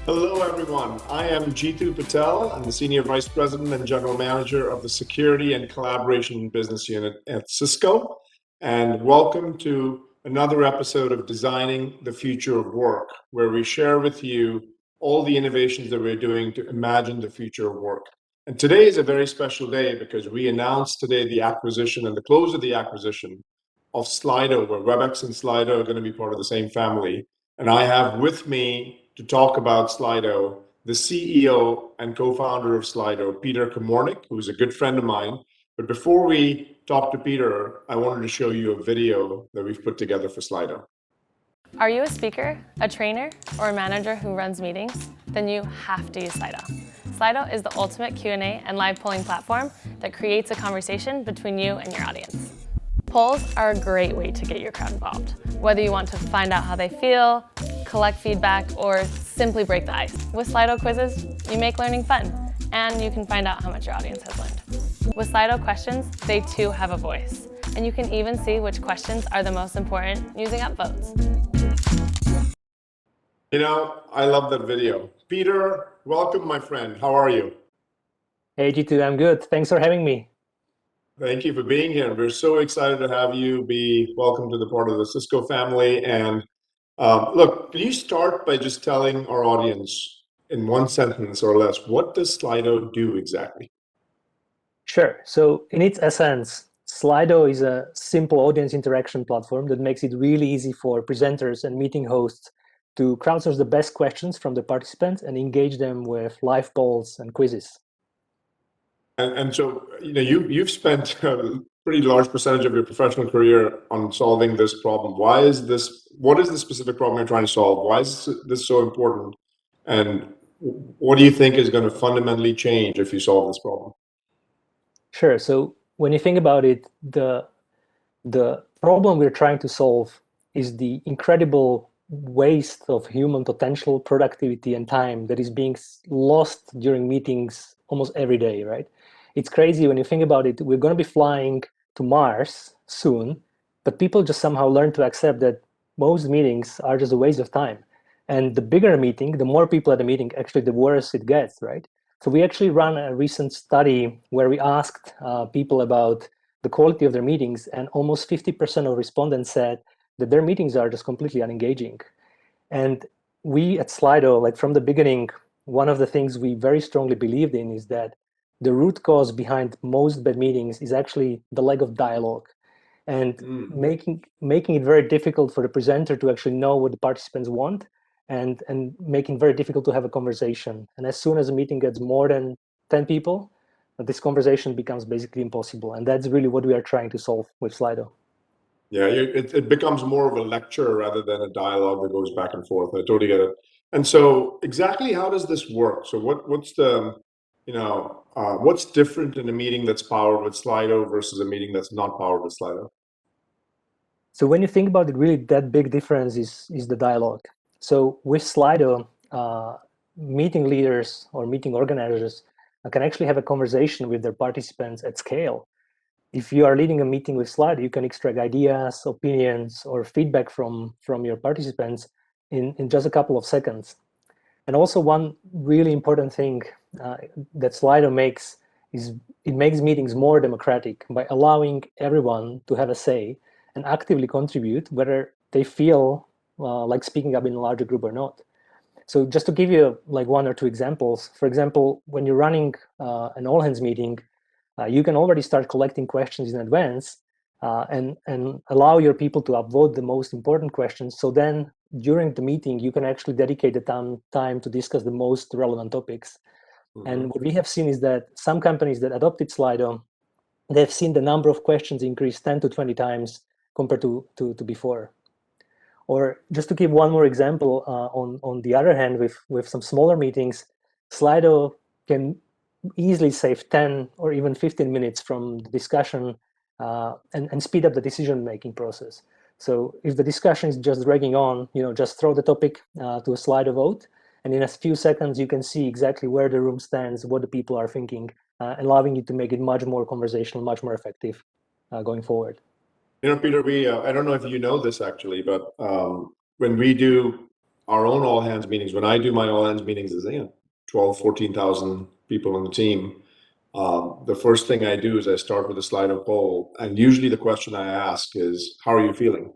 Hello, everyone. I am Jeetu Patel. I'm the Senior Vice President and General Manager of the Security and Collaboration Business Unit at Cisco. And welcome to another episode of Designing the Future of Work, where we share with you all the innovations that we're doing to imagine the future of work. And today is a very special day because we announced today the acquisition and the close of the acquisition of Slido, where Webex and Slido are going to be part of the same family. And I have with me to talk about Slido the CEO and co-founder of Slido, Peter Komornik, who's a good friend of mine. But before we talk to Peter, I wanted to show you a video that we've put together for Slido. Are you a speaker, a trainer, or a manager who runs meetings? Then you have to use Slido. Slido is the ultimate Q&A and live polling platform that creates a conversation between you and your audience. Polls are a great way to get your crowd involved, whether you want to find out how they feel, collect feedback, or simply break the ice. With Slido quizzes, you make learning fun, and you can find out how much your audience has learned. With Slido questions, they too have a voice, and you can even see which questions are the most important using upvotes. You know, I love that video. Peter, welcome, my friend. How are you? Hey, Jeetu, I'm good. Thanks for having me. Thank you for being here. We're so excited to have you be welcome to the part of the Cisco family. And look, can you start by just telling our audience in one sentence or less, what does Slido do exactly? Sure. So in its essence, Slido is a simple audience interaction platform that makes it really easy for presenters and meeting hosts to crowdsource the best questions from the participants and engage them with live polls and quizzes. And so, you know, you've spent a pretty large percentage of your professional career on solving this problem. Why is this? What is the specific problem you're trying to solve? Why is this so important? And what do you think is going to fundamentally change if you solve this problem? Sure. So when you think about it, the problem we're trying to solve is the incredible waste of human potential, productivity, and time that is being lost during meetings almost every day, right? It's crazy when you think about it. We're going to be flying to Mars soon, but people just somehow learn to accept that most meetings are just a waste of time. And the bigger a meeting, the more people at the meeting, actually, the worse it gets, right? So we actually ran a recent study where we asked people about the quality of their meetings, and almost 50% of respondents said that their meetings are just completely unengaging. And we at Slido, like from the beginning, one of the things we very strongly believed in is that the root cause behind most bad meetings is actually the lack of dialogue, and making it very difficult for the presenter to actually know what the participants want, and making it very difficult to have a conversation. And as soon as a meeting gets more than 10 people, this conversation becomes basically impossible. And that's really what we are trying to solve with Slido. Yeah, it becomes more of a lecture rather than a dialogue that goes back and forth. I totally get it. And so, exactly how does this work? So, what's the, what's different in a meeting that's powered with Slido versus a meeting that's not powered with Slido? So when you think about it, really that big difference is the dialogue. So with Slido, meeting leaders or meeting organizers can actually have a conversation with their participants at scale. If you are leading a meeting with Slido, you can extract ideas, opinions, or feedback from your participants in just a couple of seconds. And also one really important thing that Slido makes is it makes meetings more democratic by allowing everyone to have a say and actively contribute, whether they feel like speaking up in a larger group or not. So just to give you like one or two examples, for example, when you're running an all hands meeting, you can already start collecting questions in advance and allow your people to upvote the most important questions. So then during the meeting, you can actually dedicate the time to discuss the most relevant topics. And what we have seen is that some companies that adopted Slido, they've seen the number of questions increase 10 to 20 times compared to before. Or just to give one more example, on the other hand, with some smaller meetings, Slido can easily save 10 or even 15 minutes from the discussion and speed up the decision-making process. So if the discussion is just dragging on, just throw the topic to a Slido vote, and in a few seconds, you can see exactly where the room stands, what the people are thinking, allowing you to make it much more conversational, much more effective going forward. You know, Peter, I don't know if you know this actually, but when we do our own all hands meetings, when I do my all hands meetings, is 12, 14,000 people on the team. The first thing I do is I start with a Slido poll, and usually the question I ask is, "How are you feeling?"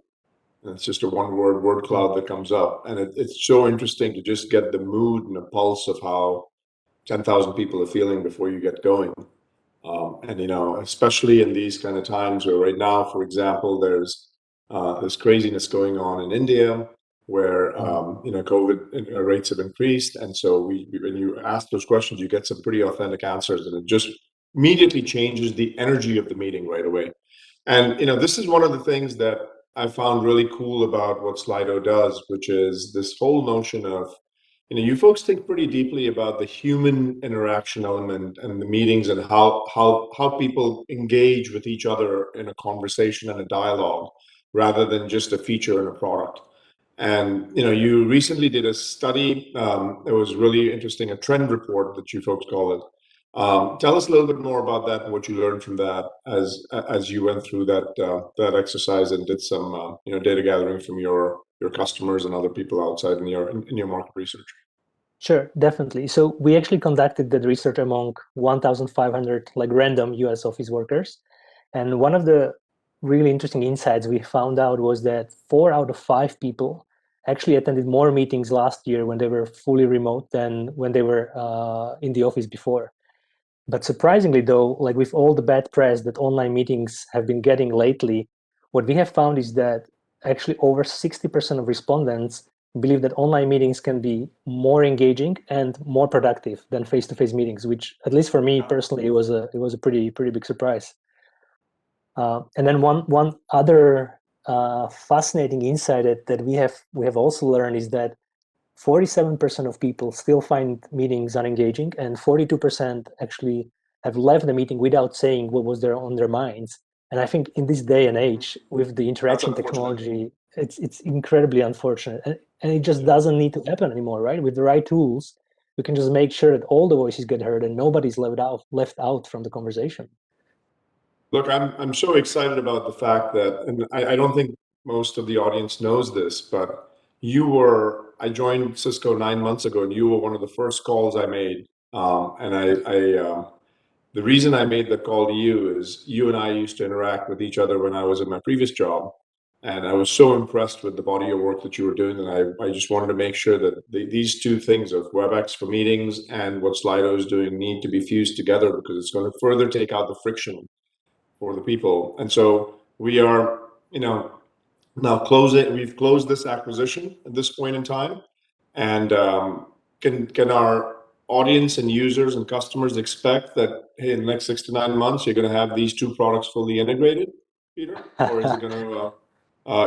And it's just a one-word word cloud that comes up, and it's so interesting to just get the mood and the pulse of how 10,000 people are feeling before you get going. And especially in these kind of times where right now, for example, there's craziness going on in India where COVID rates have increased, and so when you ask those questions, you get some pretty authentic answers, and it just immediately changes the energy of the meeting right away. And this is one of the things that I found really cool about what Slido does, which is this whole notion of you folks think pretty deeply about the human interaction element and the meetings and how people engage with each other in a conversation and a dialogue rather than just a feature in a product. And you recently did a study. It was really interesting, a trend report that you folks call it. Tell us a little bit more about that and what you learned from that as you went through that exercise and did some data gathering from your customers and other people outside in your market research. Sure, definitely. So we actually conducted that research among 1,500 random US office workers. And one of the really interesting insights we found out was that 4 out of 5 people actually attended more meetings last year when they were fully remote than when they were in the office before. But surprisingly though, with all the bad press that online meetings have been getting lately, what we have found is that actually over 60% of respondents believe that online meetings can be more engaging and more productive than face-to-face meetings, which at least for me personally, it was a pretty big surprise. And then one other fascinating insight that we have also learned is that 47% of people still find meetings unengaging, and 42% actually have left the meeting without saying what was on their minds. And I think in this day and age, with the interaction technology, it's incredibly unfortunate, and it just doesn't need to happen anymore, right? With the right tools, we can just make sure that all the voices get heard and nobody's left out from the conversation. Look, I'm so excited about the fact that, and I don't think most of the audience knows this, but I joined Cisco 9 months ago, and you were one of the first calls I made. The reason I made the call to you is you and I used to interact with each other when I was in my previous job, and I was so impressed with the body of work that you were doing, and I just wanted to make sure that these two things of Webex for meetings and what Slido is doing need to be fused together, because it's going to further take out the friction for the people. And so we are, now we've closed this acquisition at this point in time. And can our audience and users and customers expect that, hey, in the next 6 to 9 months, you're going to have these two products fully integrated, Peter? Or is it going to,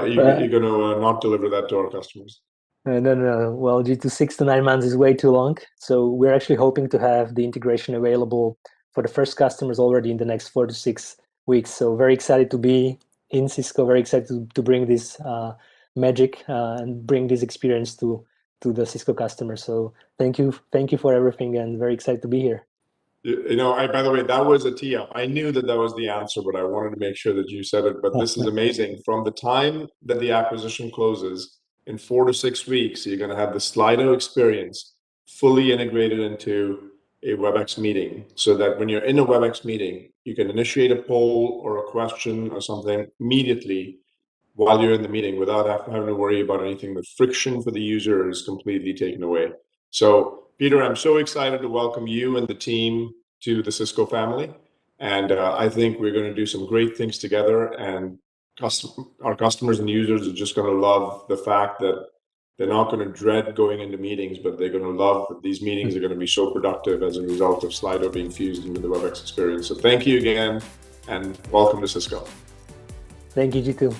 you're going to not deliver that to our customers? No. Well, due to 6 to 9 months is way too long. So we're actually hoping to have the integration available for the first customers already in the next 4 to 6 weeks. So very excited to be in Cisco, very excited to bring this magic and bring this experience to the Cisco customers. So thank you for everything, and very excited to be here. By the way, that was a tee up. I knew that was the answer, but I wanted to make sure that you said it. But this is amazing. From the time that the acquisition closes, in 4 to 6 weeks, you're going to have the Slido experience fully integrated into a Webex meeting, so that when you're in a Webex meeting, you can initiate a poll or a question or something immediately while you're in the meeting without having to worry about anything. The friction for the user is completely taken away. So, Peter, I'm so excited to welcome you and the team to the Cisco family. And I think we're going to do some great things together. And our customers and users are just going to love the fact that they're not going to dread going into meetings, but they're going to love that these meetings are going to be so productive as a result of Slido being fused into the Webex experience. So thank you again, and welcome to Cisco. Thank you, Jeetu.